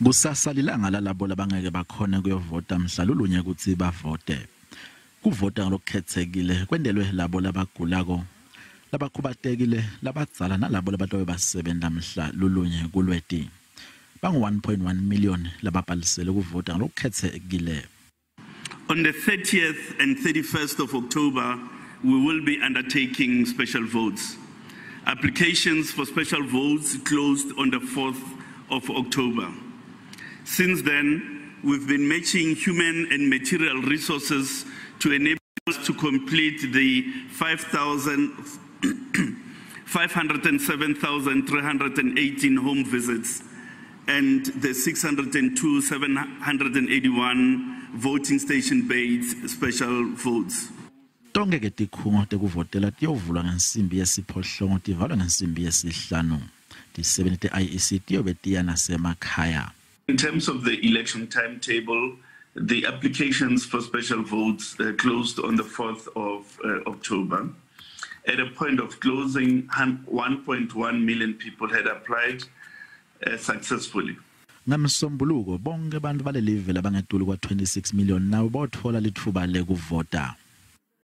Kusasa lilanga lalabo labangeke bakhona kuyovota mhlalulunye ukuthi bavote. Kuvota ngalokukhethekile kwendelwe labo labagulako, labakhubatekile, labadzala nalabo labantu basebenza mhlalulunye kulweti. Bangu 1.1 million lababhalisele ukuvota ngalokukhethekile. On the 30th and 31st of October, we will be undertaking special votes. Applications for special votes closed on the 4th of October. Since then, we've been matching human and material resources to enable us to complete the 507,318 home visits and the 602,781 voting station-based special votes. Tonke ke tikhungo tekuvotela tiyovulwa ngensimbi yesiphohlongo tivalwa ngensimbi yesihlanu. Ti7 te-IEC tiyobe tiya nasemakhaya. In terms of the election timetable, the applications for special votes closed on the 4th of October. At a point of closing, 1.1 million people had applied successfully. Ngamsombuluko bonke abantu balelive labangetulu kwa 26 million nawo bothola lithuba lekuvota.